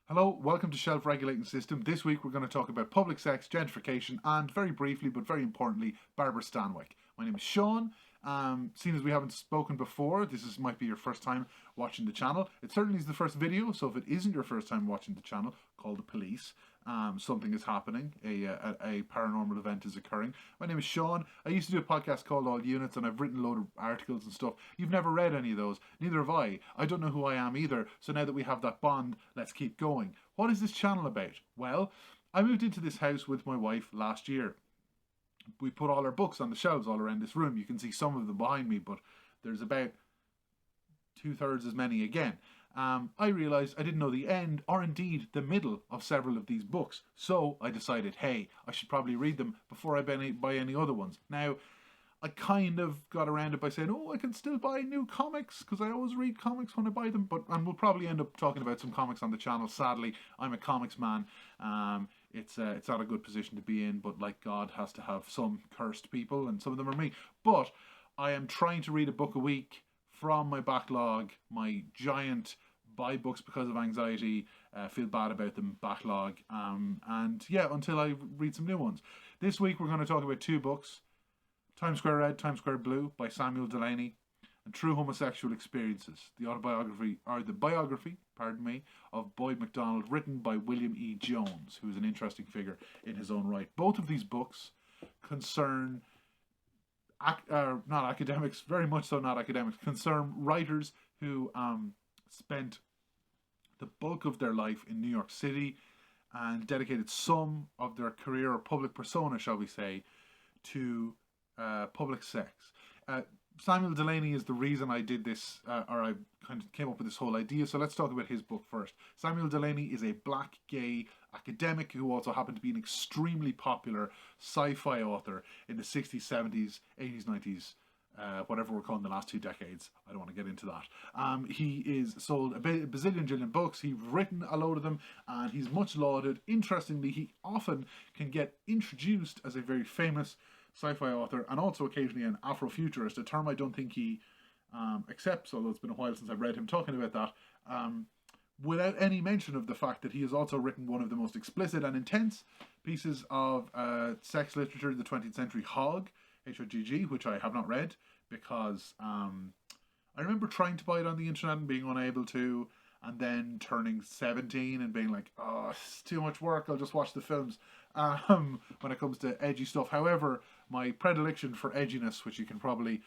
Hello, welcome to Shelf Regulating System. This week we're going to talk about public sex, gentrification, and very briefly, but very importantly, Barbara Stanwyck. My name is Sean. Seeing as we haven't spoken before, might be your first time watching the channel. It certainly is the first video, so if it isn't your first time watching the channel, call the police. Something is happening. A paranormal event is occurring. My name is Sean. I used to do a podcast called All Units, and I've written a load of articles and stuff. You've never read any of those. Neither have I. I don't know who I am either. So now that we have that bond, let's keep going. What is this channel about? Well, I moved into this house with my wife last year. We put all our books on the shelves all around this room. You can see some of them behind me, but there's about 2/3 as many again. I realised I didn't know the end, or indeed the middle, of several of these books. So I decided, hey, I should probably read them before I buy any other ones. Now, I kind of got around it by saying, oh, I can still buy new comics, because I always read comics when I buy them. And we'll probably end up talking about some comics on the channel. Sadly, I'm a comics man. It's not a good position to be in, but like God has to have some cursed people, and some of them are me. But I am trying to read a book a week from my backlog, my giant buy books because of anxiety, feel bad about them backlog, and yeah, until I read some new ones. This week we're going to talk about two books: Times Square Red, Times Square Blue by Samuel Delany, and True Homosexual Experiences, the biography, of Boyd McDonald, written by William E. Jones, who is an interesting figure in his own right. Both of these books concern not academics, very much so not academics, concern writers who spent the bulk of their life in New York City and dedicated some of their career or public persona, shall we say, to public sex. Samuel Delany is the reason I did this, or I kind of came up with this whole idea. So let's talk about his book first. Samuel Delany is a black gay academic who also happened to be an extremely popular sci-fi author in the 60s, 70s, 80s, 90s, whatever we're calling the last 2 decades. I don't want to get into that. He is sold a bazillion books. He's written a load of them, and he's much lauded. Interestingly, he often can get introduced as a very famous sci-fi author, and also occasionally an Afrofuturist, a term I don't think he accepts, although it's been a while since I've read him talking about that, without any mention of the fact that he has also written one of the most explicit and intense pieces of sex literature of the 20th century, Hogg, H-O-G-G, which I have not read, because I remember trying to buy it on the internet and being unable to, and then turning 17 and being like, oh, it's too much work, I'll just watch the films, when it comes to edgy stuff. However, my predilection for edginess, which you can probably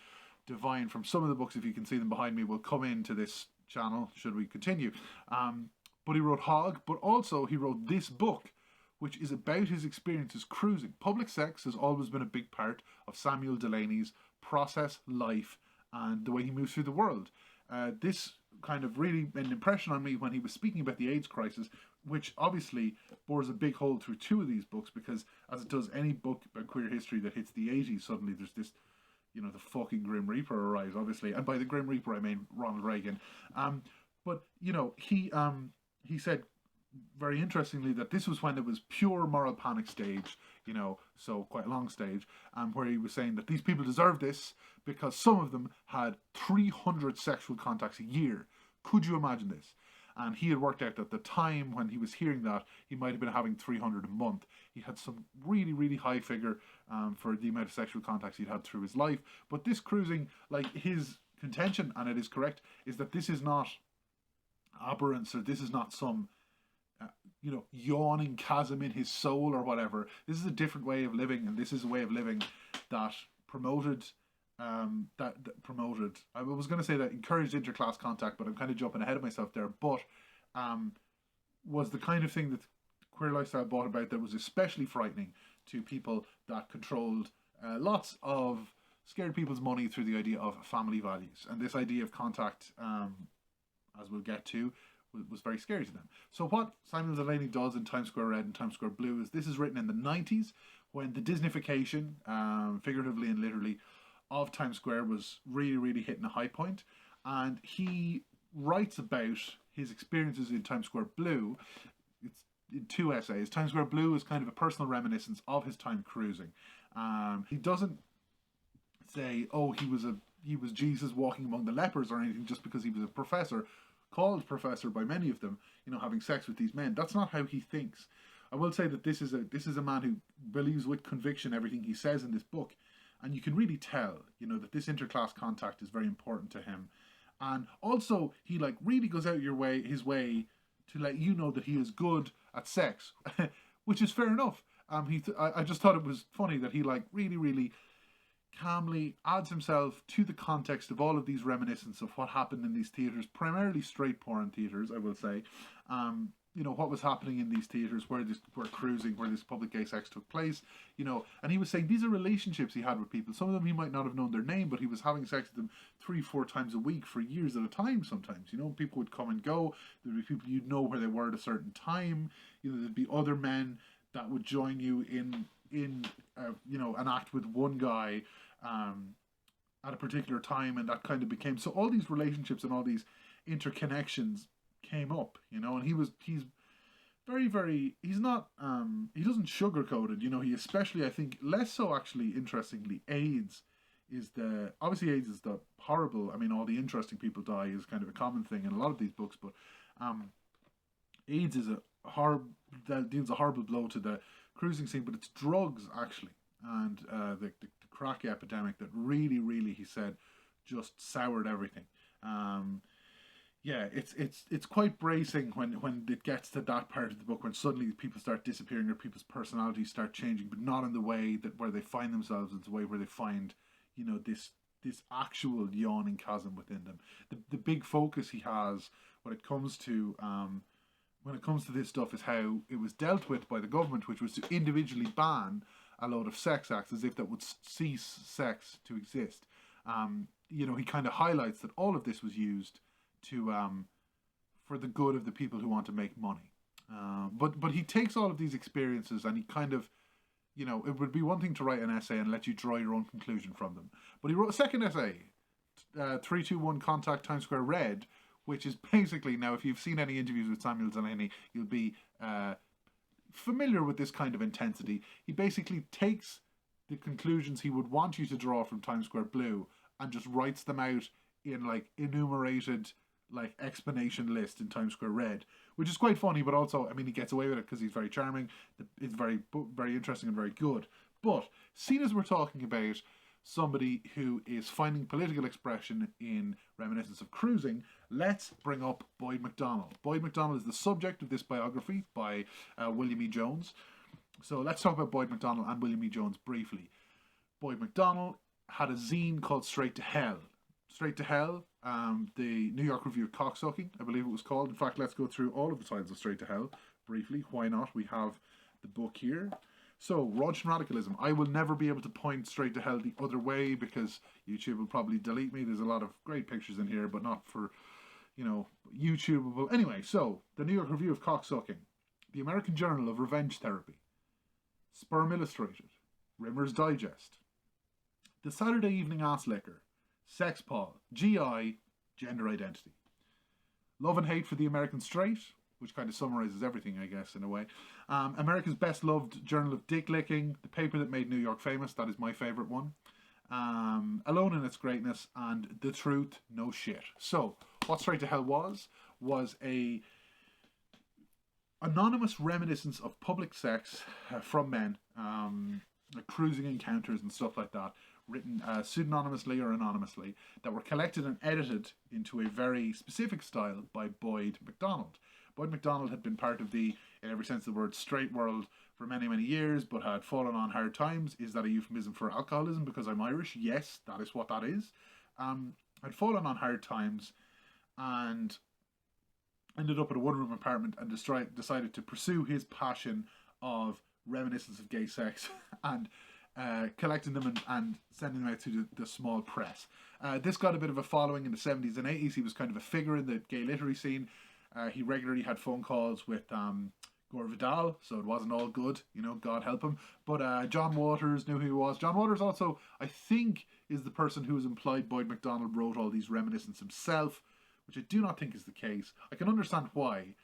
divine from some of the books if you can see them behind me, will come into this channel should we continue. But he wrote Hogg, but also he wrote this book, which is about his experiences cruising. Public sex has always been a big part of Samuel Delany's process, life, and the way he moves through the world. This kind of really made an impression on me when he was speaking about the AIDS crisis, which obviously bores a big hole through 2 of these books, because as it does any book about queer history that hits the 80s, suddenly there's this, the fucking Grim Reaper arrives, obviously. And by the Grim Reaper, I mean Ronald Reagan. But, he said very interestingly that this was when it was pure moral panic stage, so quite a long stage, where he was saying that these people deserve this because some of them had 300 sexual contacts a year. Could you imagine this? And he had worked out that the time when he was hearing that, he might have been having 300 a month. He had some really, really high figure for the amount of sexual contacts he'd had through his life. But this cruising, like, his contention, and it is correct, is that this is not aberrance, or this is not some yawning chasm in his soul or whatever. This is a different way of living, and this is a way of living that promoted, I was going to say that encouraged interclass contact, but I'm kind of jumping ahead of myself there, but was the kind of thing that queer lifestyle brought about that was especially frightening to people that controlled lots of scared people's money through the idea of family values. And this idea of contact, as we'll get to, was very scary to them. So what Samuel Delany does in Times Square Red and Times Square Blue is this is written in the 90s, when the Disneyfication, figuratively and literally, of Times Square was really, really hitting a high point. And he writes about his experiences in Times Square Blue. It's in 2 essays. Times Square Blue is kind of a personal reminiscence of his time cruising. He doesn't say, oh, he was Jesus walking among the lepers or anything just because he was a professor, called professor by many of them, having sex with these men. That's not how he thinks. I will say that this is a man who believes with conviction everything he says in this book, and you can really tell, that this interclass contact is very important to him. And also, he really goes out his way to let you know that he is good at sex, which is fair enough. I just thought it was funny that he really, really calmly adds himself to the context of all of these reminiscences of what happened in these theatres, primarily straight porn theatres, I will say. What was happening in these theatres where cruising, where this public gay sex took place, and he was saying these are relationships he had with people. Some of them he might not have known their name, but he was having sex with them 3-4 times a week for years at a time sometimes. People would come and go. There'd be people you'd know where they were at a certain time. There'd be other men that would join you in an act with one guy at a particular time, and that kind of became, so all these relationships and all these interconnections came up, and he's very, very, he's not, he doesn't sugarcoat it, he especially, I think, less so actually, interestingly, AIDS is the horrible, all the interesting people die is kind of a common thing in a lot of these books, but AIDS is that deals a horrible blow to the cruising scene, but it's drugs actually, and the crack epidemic that really, really, he said, just soured everything. It's quite bracing when it gets to that part of the book, when suddenly people start disappearing or people's personalities start changing, but not in the way that where they find themselves. It's the way where they find, this actual yawning chasm within them. The big focus he has when it comes to this stuff is how it was dealt with by the government, which was to individually ban a load of sex acts as if that would cease sex to exist. He kind of highlights that all of this was used to for the good of the people who want to make money. But he takes all of these experiences and he kind of, it would be one thing to write an essay and let you draw your own conclusion from them. But he wrote a second essay, 321 Contact Times Square Red, which is basically, now if you've seen any interviews with Samuel Delany, you'll be familiar with this kind of intensity. He basically takes the conclusions he would want you to draw from Times Square Blue and just writes them out in enumerated explanation list in Times Square Red, which is quite funny, but also, he gets away with it because he's very charming. It's very, very interesting and very good. But seeing as we're talking about somebody who is finding political expression in reminiscence of cruising, let's bring up Boyd McDonald. Boyd McDonald is the subject of this biography by William E. Jones. So let's talk about Boyd McDonald and William E. Jones briefly. Boyd McDonald had a zine called Straight to Hell. Straight to Hell, the New York Review of Cocksucking, I believe it was called. In fact, let's go through all of the titles of Straight to Hell briefly. Why not? We have the book here. So, Raunchy radicalism. I will never be able to point Straight to Hell the other way because YouTube will probably delete me. There's a lot of great pictures in here, but not for, YouTubeable. Anyway, so, the New York Review of Cocksucking, the American Journal of Revenge Therapy, Sperm Illustrated, Rimmer's Digest, the Saturday Evening Ass Liquor, Sex Paul, GI, Gender Identity, Love and Hate for the American Straight, which kind of summarizes everything, I guess, in a way. America's Best Loved Journal of Dick Licking, the paper that made New York famous, that is my favourite one. Alone in Its Greatness, and The Truth, No Shit. So, what Straight to Hell was a anonymous reminiscence of public sex from men, like cruising encounters and stuff like that, written pseudonymously or anonymously, that were collected and edited into a very specific style by Boyd McDonald. Boyd McDonald had been part of the, in every sense of the word, straight world for many, many years, but had fallen on hard times. Is that a euphemism for alcoholism because I'm Irish? Yes, that is what that is. Had fallen on hard times and ended up at a one-room apartment and decided to pursue his passion of reminiscence of gay sex and collecting them and sending them out to the small press. This got a bit of a following in the 70s and 80s. He was kind of a figure in the gay literary scene. He regularly had phone calls with Gore Vidal, so it wasn't all good, God help him. But John Waters knew who he was. John Waters also, I think, is the person who has implied Boyd McDonald wrote all these reminiscences himself, which I do not think is the case. I can understand why,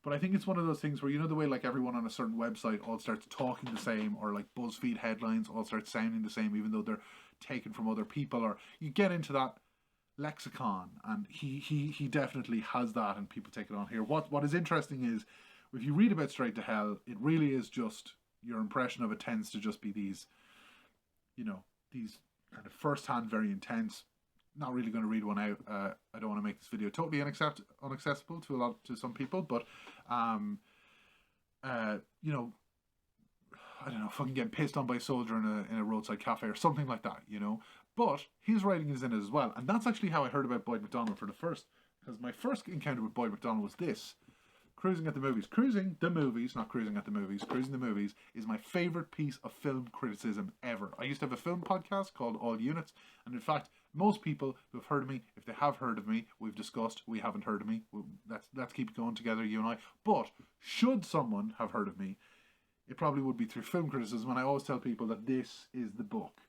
But I think it's one of those things where, you know, the way like everyone on a certain website all starts talking the same, or like BuzzFeed headlines all start sounding the same, even though they're taken from other people, or you get into that lexicon, and he definitely has that, and people take it on here. What is interesting is, if you read about Straight to Hell, it really is just, your impression of it tends to just be these, you know, these kind of first-hand, very intense. Not really going to read one out. I don't want to make this video totally inaccessible to some people, but you know, I don't know, fucking getting pissed on by a soldier in a roadside cafe or something like that, you know. But his writing is in it as well, and that's actually how I heard about Boyd McDonald because my first encounter with Boyd McDonald was this. Cruising at the Movies. Cruising the Movies, not Cruising at the Movies. Cruising the Movies is my favourite piece of film criticism ever. I used to have a film podcast called All Units, and in fact, most people who have heard of me, if they have heard of me, we've discussed, we haven't heard of me. Let's keep going together, you and I. But should someone have heard of me, it probably would be through film criticism, and I always tell people that this is the book.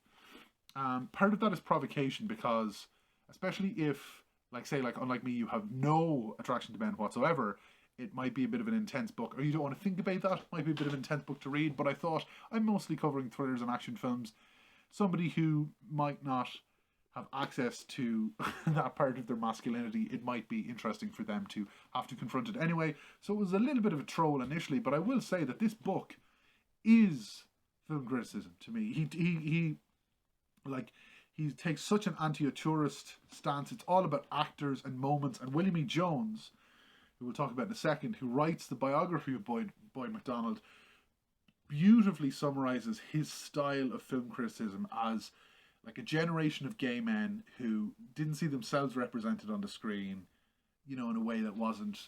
Part of that is provocation, because especially if, like, say, like, unlike me, you have no attraction to men whatsoever, it might be a bit of an intense book, or you don't want to think about that. It might be a bit of an intense book to read, but I thought, I'm mostly covering thrillers and action films. Somebody who might not have access to that part of their masculinity, it might be interesting for them to have to confront it anyway. So it was a little bit of a troll initially, but I will say that this book is film criticism to me. He takes such an anti-auteurist stance. It's all about actors and moments, and William E. Jones, who we'll talk about in a second, who writes the biography of Boyd McDonald, beautifully summarizes his style of film criticism as like a generation of gay men who didn't see themselves represented on the screen, you know, in a way that wasn't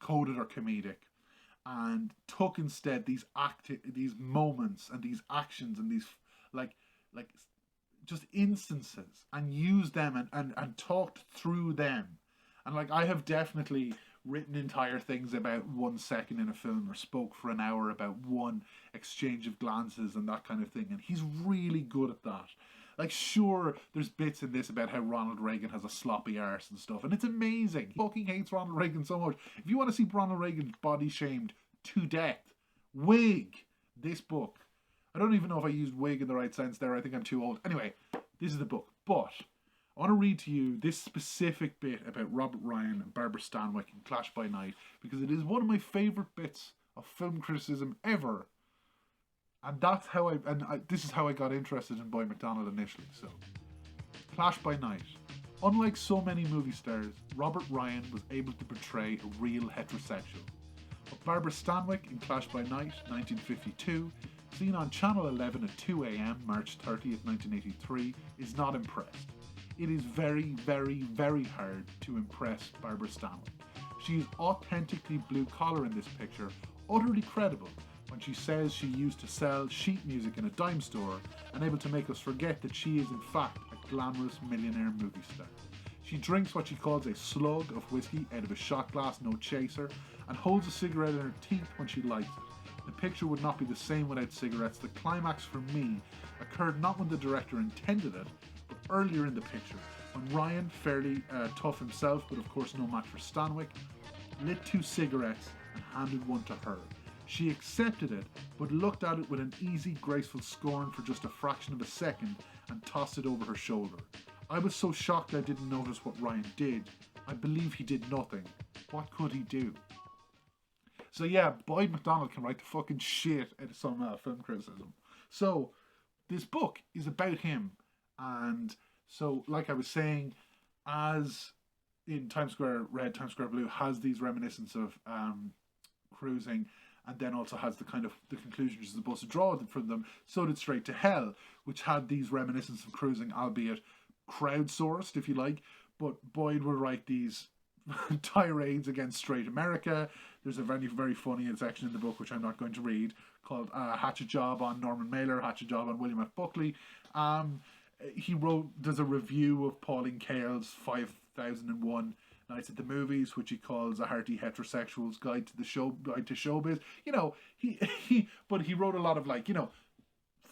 coded or comedic, and took instead these moments and these actions and these like just instances, and used them and talked through them. And like, I have definitely written entire things about 1 second in a film, or spoke for an hour about one exchange of glances and that kind of thing, and he's really good at that. Like, sure, there's bits in this about how Ronald Reagan has a sloppy arse and stuff, and it's amazing. He fucking hates Ronald Reagan so much. If you want to see Ronald Reagan body shamed to death, wig this book. I don't even know if I used wig in the right sense there. I think I'm too old. Anyway, this is the book. But I want to read to you this specific bit about Robert Ryan and Barbara Stanwyck in Clash by Night, because it is one of my favourite bits of film criticism ever. And that's how this is how I got interested in Boyd McDonald initially. So, Clash by Night. Unlike so many movie stars, Robert Ryan was able to portray a real heterosexual. But Barbara Stanwyck in Clash by Night, 1952, seen on Channel 11 at 2 a.m. March 30th, 1983, is not impressed. It is very, very, very hard to impress Barbara Stanwyck. She is authentically blue-collar in this picture, utterly credible when she says she used to sell sheet music in a dime store, and able to make us forget that she is in fact a glamorous millionaire movie star. She drinks what she calls a slug of whiskey out of a shot glass, no chaser, and holds a cigarette in her teeth when she lights it. The picture would not be the same without cigarettes. The climax for me occurred not when the director intended it, but earlier in the picture, when Ryan, fairly tough himself, but of course no match for Stanwyck, lit 2 cigarettes and handed one to her. She accepted it, but looked at it with an easy, graceful scorn for just a fraction of a second and tossed it over her shoulder. I was so shocked I didn't notice what Ryan did. I believe he did nothing. What could he do? So yeah, Boyd McDonald can write the fucking shit out of some film criticism. So, this book is about him. And so, like I was saying, as in Times Square Red, Times Square Blue has these reminiscences of cruising, and then also has the kind of the conclusion which is supposed to draw from them. So did Straight to Hell, which had these reminiscences of cruising, albeit crowdsourced, if you like. But Boyd will write these tirades against straight America. There's a very, very funny section in the book, which I'm not going to read, called Hatchet Job on Norman Mailer, Hatchet Job on William F. Buckley. There's a review of Pauline Kael's 5001 Nights at the Movies, which he calls a hearty heterosexual's guide to showbiz. You know, he wrote a lot of, like, you know,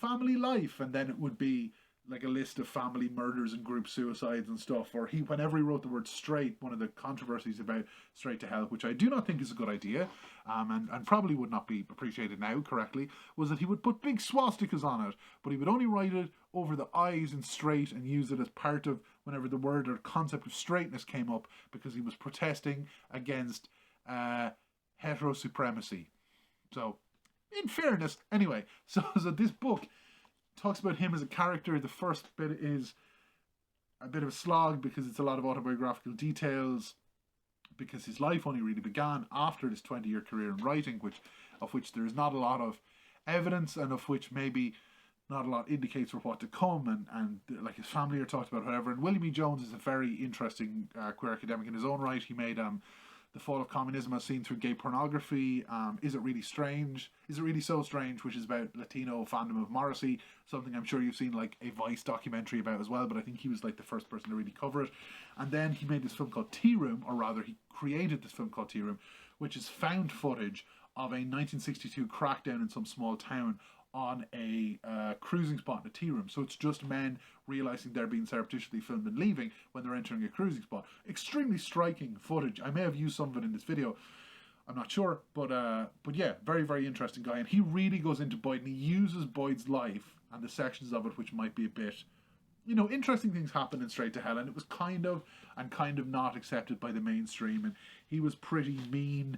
family life, and then it would be like a list of family murders and group suicides and stuff, or whenever he wrote the word straight, one of the controversies about Straight to Hell, which I do not think is a good idea, and probably would not be appreciated now correctly, was that he would put big swastikas on it, but he would only write it over the I's in straight and use it as part of whenever the word or concept of straightness came up, because he was protesting against heterosupremacy. So, in fairness, anyway, so this book talks about him as a character. The first bit is a bit of a slog because it's a lot of autobiographical details, because his life only really began after this 20-year career in writing, of which there is not a lot of evidence, and of which maybe not a lot indicates for what to come, and like his family are talked about, whatever. And William E. Jones is a very interesting queer academic in his own right. He made The Fall of Communism as Seen Through Gay Pornography, Is It Really Strange? Is It Really So Strange? Which is about Latino fandom of Morrissey, something I'm sure you've seen like a Vice documentary about as well, but I think he was like the first person to really cover it. And then he made this film called Tea Room, or rather he created this film called Tea Room, which is found footage of a 1962 crackdown in some small town on a cruising spot in a tea room. So it's just men realising they're being surreptitiously filmed and leaving when they're entering a cruising spot. Extremely striking footage. I may have used some of it in this video, I'm not sure, but yeah, very, very interesting guy. And he really goes into Boyd, and he uses Boyd's life and the sections of it which might be a bit, you know, interesting things happen in Straight to Hell, and it was kind of not accepted by the mainstream, and he was pretty mean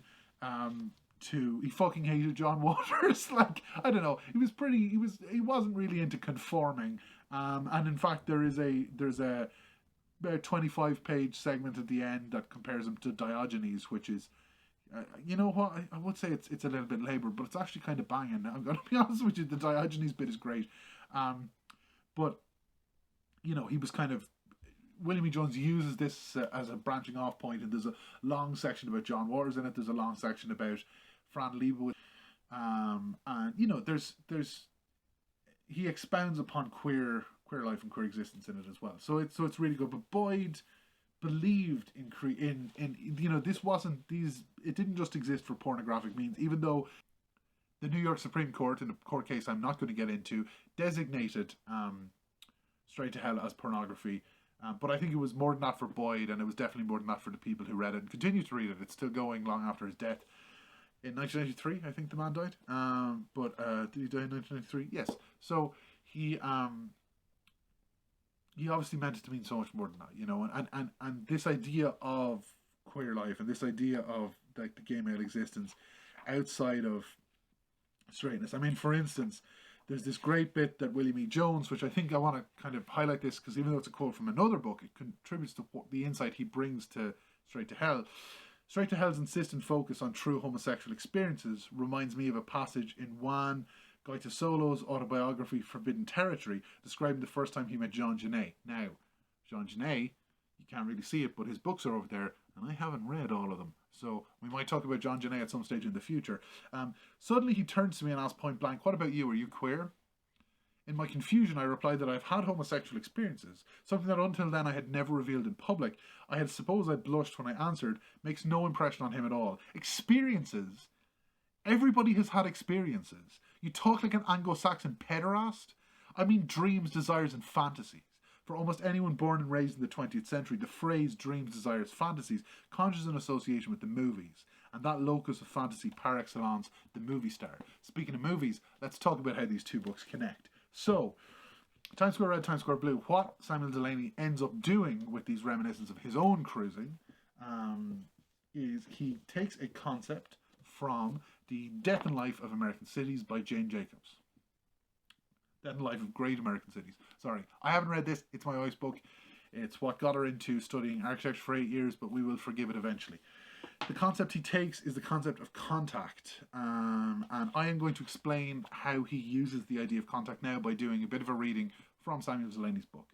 he fucking hated John Waters. Like, I don't know, he wasn't really into conforming, and in fact there's a about 25-page segment at the end that compares him to Diogenes, which is you know what, I would say it's a little bit laboured, but it's actually kind of banging. I'm going to be honest with you, the Diogenes bit is great, but you know, he was kind of, William E. Jones uses this as a branching off point, and there's a long section about John Waters in it. There's a long section about Fran Lebowitz, and you know, he expounds upon queer life and queer existence in it as well. So it's really good. But Boyd believed in you know, it didn't just exist for pornographic means, even though the New York Supreme Court, in a court case I'm not going to get into, designated Straight to Hell as pornography. But I think it was more than that for Boyd, and it was definitely more than that for the people who read it and continue to read it. It's still going long after his death. In 1993, I think the man died. Did he die in 1993? Yes. So he obviously meant it to mean so much more than that, you know. And this idea of queer life, and this idea of like the gay male existence outside of straightness. I mean, for instance, there's this great bit that William E. Jones, which I think I want to kind of highlight this, because even though it's a quote from another book, it contributes to the insight he brings to Straight to Hell. Straight to Hell's insistent focus on true homosexual experiences reminds me of a passage in Juan Goitisolo's autobiography Forbidden Territory, describing the first time he met Jean Genet. Now, Jean Genet, you can't really see it, but his books are over there, and I haven't read all of them. So we might talk about Jean Genet at some stage in the future. Suddenly he turns to me and asks point blank, "What about you? Are you queer?" In my confusion, I replied that I've had homosexual experiences, something that until then I had never revealed in public. I suppose I blushed when I answered, makes no impression on him at all. Experiences? Everybody has had experiences. You talk like an Anglo-Saxon pederast? I mean dreams, desires, and fantasies. For almost anyone born and raised in the 20th century, the phrase dreams, desires, fantasies conjures an association with the movies, and that locus of fantasy par excellence, the movie star. Speaking of movies, let's talk about how these two books connect. So, Times Square Red, Times Square Blue, what Samuel Delany ends up doing with these reminiscences of his own cruising is he takes a concept from The Death and Life of American Cities by Jane Jacobs. Death and Life of Great American Cities. Sorry, I haven't read this. It's my wife's book. It's what got her into studying architecture for 8 years, but we will forgive it eventually. The concept he takes is the concept of contact, and I am going to explain how he uses the idea of contact now by doing a bit of a reading from Samuel Delany's book.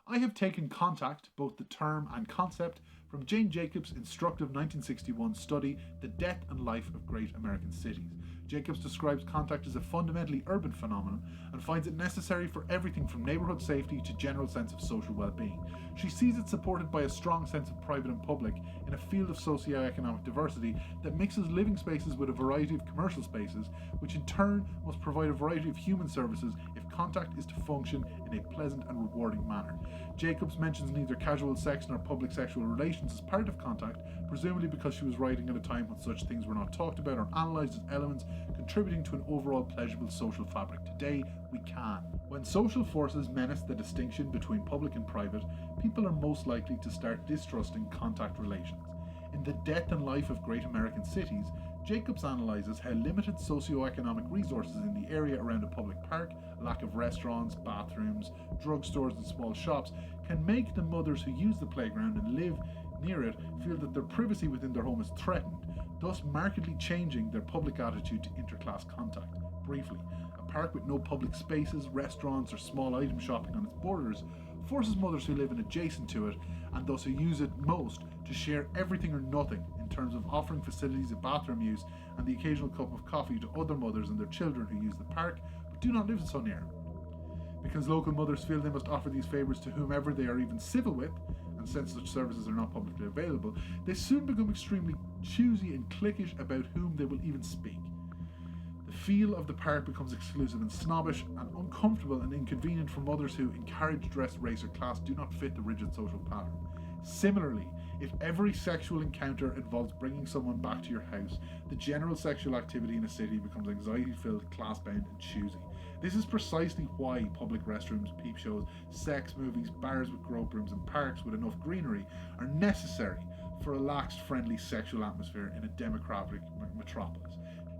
I have taken contact, both the term and concept, from Jane Jacobs' instructive 1961 study, The Death and Life of Great American Cities. Jacobs describes contact as a fundamentally urban phenomenon and finds it necessary for everything from neighbourhood safety to general sense of social well-being. She sees it supported by a strong sense of private and public in a field of socio-economic diversity that mixes living spaces with a variety of commercial spaces, which in turn must provide a variety of human services if contact is to function in a pleasant and rewarding manner. Jacobs mentions neither casual sex nor public sexual relations as part of contact, presumably because she was writing at a time when such things were not talked about or analysed as elements contributing to an overall pleasurable social fabric. Today, we can. When social forces menace the distinction between public and private, people are most likely to start distrusting contact relations. In The Death and Life of Great American Cities, Jacobs analyses how limited socio-economic resources in the area around a public park, lack of restaurants, bathrooms, drugstores and small shops can make the mothers who use the playground and live near it feel that their privacy within their home is threatened, thus markedly changing their public attitude to interclass contact. Briefly, a park with no public spaces, restaurants or small item shopping on its borders forces mothers who live in adjacent to it, and those who use it most, to share everything or nothing in terms of offering facilities of bathroom use and the occasional cup of coffee to other mothers and their children who use the park but do not live so near. Because local mothers feel they must offer these favours to whomever they are even civil with, and since such services are not publicly available, they soon become extremely choosy and cliquish about whom they will even speak. The feel of the park becomes exclusive and snobbish and uncomfortable and inconvenient for mothers who, in carriage, dress, race or class, do not fit the rigid social pattern. Similarly, if every sexual encounter involves bringing someone back to your house, the general sexual activity in a city becomes anxiety-filled, class-bound and choosy. This is precisely why public restrooms, peep shows, sex movies, bars with grope rooms and parks with enough greenery are necessary for a lax, friendly sexual atmosphere in a democratic metropolis.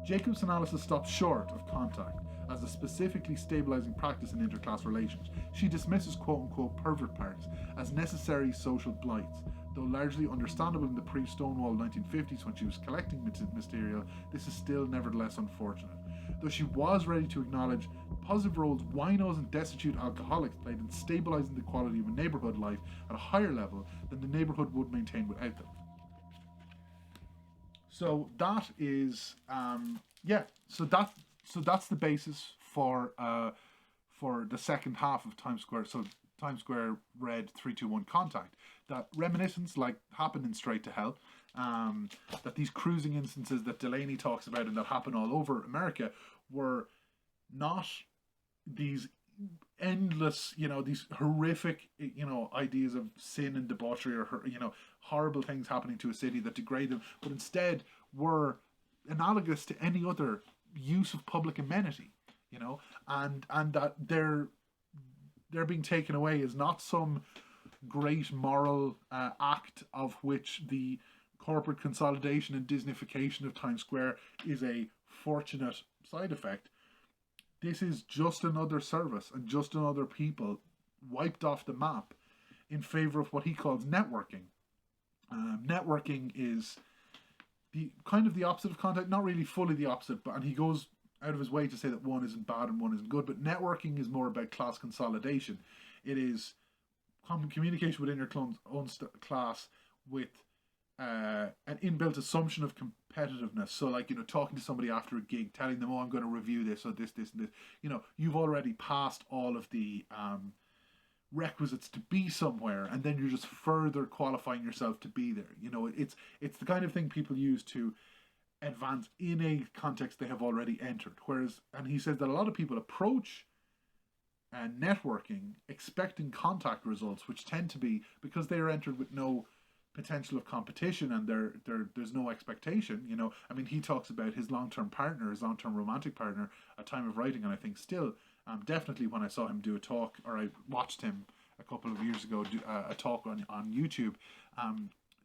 Jacobs' analysis stops short of contact as a specifically stabilizing practice in interclass relations. She dismisses quote-unquote pervert parks as necessary social blights. Though largely understandable in the pre-Stonewall 1950s when she was collecting material, this is still nevertheless unfortunate. Though she was ready to acknowledge positive roles winos and destitute alcoholics played in stabilizing the quality of a neighbourhood life at a higher level than the neighbourhood would maintain without them. So that is, So that's the basis for the second half of Times Square. So Times Square read 321 Contact. That reminiscence, like happened in Straight to Hell, that these cruising instances that Delany talks about and that happen all over America were not these endless, these horrific, ideas of sin and debauchery or, horrible things happening to a city that degrade them, but instead were analogous to any other use of public amenity, and that they're being taken away is not some great moral act of which the corporate consolidation and Disneyfication of Times Square is a fortunate side effect. This is just another service and just another people wiped off the map in favor of what he calls networking. Networking is the kind of the opposite of contact, not really fully the opposite, and he goes out of his way to say that one isn't bad and one isn't good, but networking is more about class consolidation. It is communication within your own class with an inbuilt assumption of competitiveness. So like, talking to somebody after a gig, telling them, I'm going to review this or this and this, you've already passed all of the requisites to be somewhere, and then you're just further qualifying yourself to be there. It's the kind of thing people use to advance in a context they have already entered. And he says that a lot of people approach networking expecting contact results, which tend to be because they are entered with no potential of competition and there's no expectation. He talks about his long-term romantic partner at time of writing, and I think still, definitely when I saw him do a talk, or I watched him a couple of years ago do a talk on YouTube,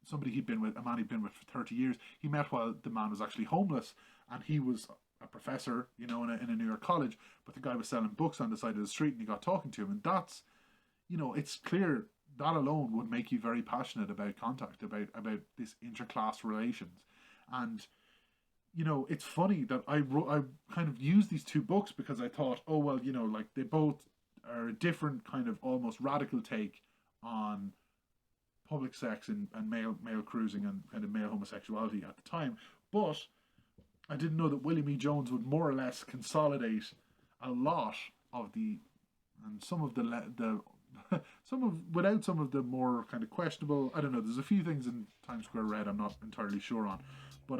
somebody a man he'd been with for 30 years, he met while the man was actually homeless, and he was a professor, in a New York college, but the guy was selling books on the side of the street, and he got talking to him, and that's, it's clear that alone would make you very passionate about contact, about this interclass relations. And it's funny that I kind of used these two books because I thought, they both are a different kind of almost radical take on public sex and male cruising and kind of male homosexuality at the time. But I didn't know that William E. Jones would more or less consolidate a lot of without some of the more kind of questionable, I don't know, there's a few things in Times Square Red I'm not entirely sure on, but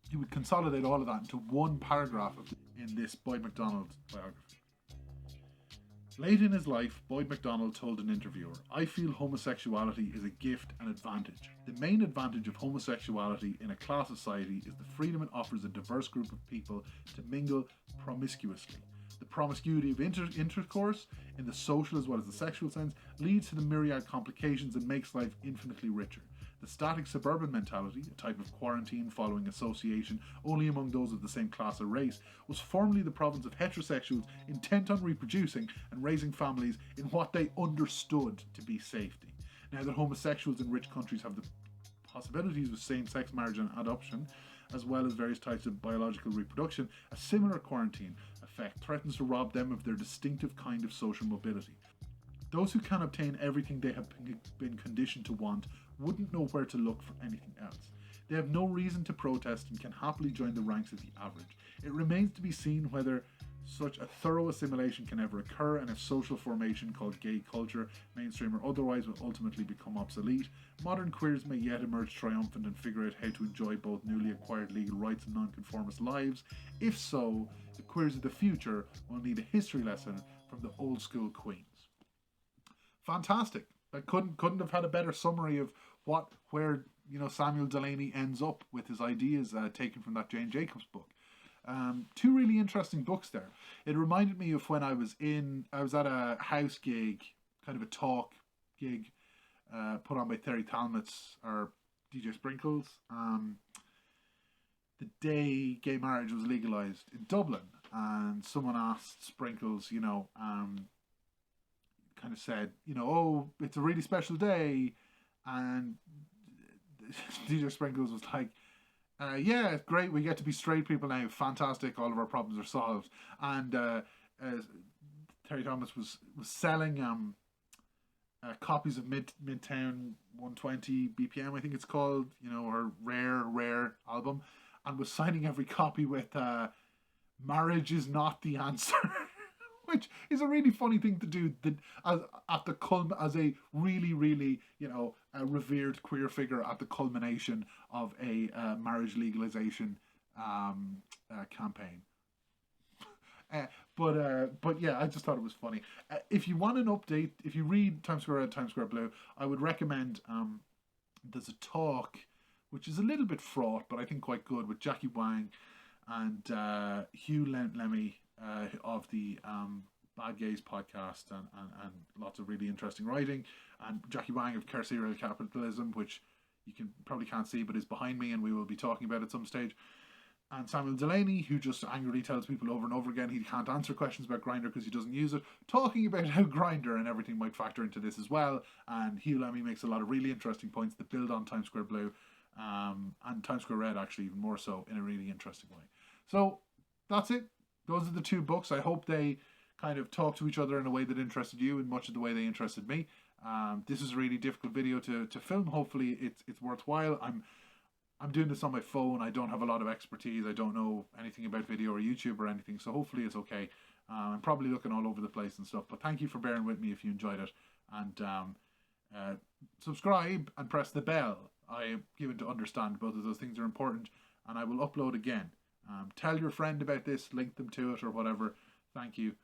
he would consolidate all of that into one paragraph in this Boyd McDonald biography. Late in his life, Boyd McDonald told an interviewer, "I feel homosexuality is a gift and advantage. The main advantage of homosexuality in a class society is the freedom it offers a diverse group of people to mingle promiscuously. The promiscuity of intercourse, in the social as well as the sexual sense, leads to the myriad complications and makes life infinitely richer. The static suburban mentality, a type of quarantine following association only among those of the same class or race, was formerly the province of heterosexuals intent on reproducing and raising families in what they understood to be safety. Now that homosexuals in rich countries have the possibilities of same-sex marriage and adoption, as well as various types of biological reproduction, a similar quarantine effect threatens to rob them of their distinctive kind of social mobility. Those who can obtain everything they have been conditioned to want wouldn't know where to look for anything else. They have no reason to protest and can happily join the ranks of the average. It remains to be seen whether such a thorough assimilation can ever occur, and if social formation called gay culture, mainstream or otherwise, will ultimately become obsolete. Modern queers may yet emerge triumphant and figure out how to enjoy both newly acquired legal rights and nonconformist lives. If so, the queers of the future will need a history lesson from the old school queens." Fantastic. I couldn't have had a better summary of where Samuel Delany ends up with his ideas taken from that Jane Jacobs book. Two really interesting books there. It reminded me of when I was at a house gig, kind of a talk gig, put on by Terry Talmot's or DJ Sprinkles. The day gay marriage was legalised in Dublin, and someone asked Sprinkles, kind of said, "Oh, it's a really special day," and DJ Sprinkles was like, "Yeah, great, we get to be straight people now, fantastic, all of our problems are solved." And Terry Thomas was selling copies of Midtown 120 BPM, I think it's called, her rare album, and was signing every copy with "Marriage is not the answer." Which is a really funny thing to do as a really, really, a revered queer figure at the culmination of a marriage legalization campaign. But yeah, I just thought it was funny. If you want an update, if you read Times Square Red, Times Square Blue, I would recommend there's a talk which is a little bit fraught, but I think quite good, with Jackie Wang and Hugh Lemmy of the Bad Gays podcast, and lots of really interesting writing, and Jackie Wang of Carceral Capitalism, which you probably can't see but is behind me and we will be talking about at some stage, and Samuel Delany, who just angrily tells people over and over again he can't answer questions about Grindr because he doesn't use it, talking about how Grindr and everything might factor into this as well. And Hugh Lemmy makes a lot of really interesting points that build on Times Square Blue, and Times Square Red actually even more so, in a really interesting way. So that's it. Those are the two books. I hope they kind of talk to each other in a way that interested you in much of the way they interested me. This is a really difficult video to film. Hopefully it's worthwhile. I'm doing this on my phone. I don't have a lot of expertise. I don't know anything about video or YouTube or anything, so hopefully it's okay. I'm probably looking all over the place and stuff, but thank you for bearing with me if you enjoyed it. And subscribe and press the bell. I am given to understand both of those things are important, and I will upload again. Tell your friend about this, link them to it or whatever. Thank you.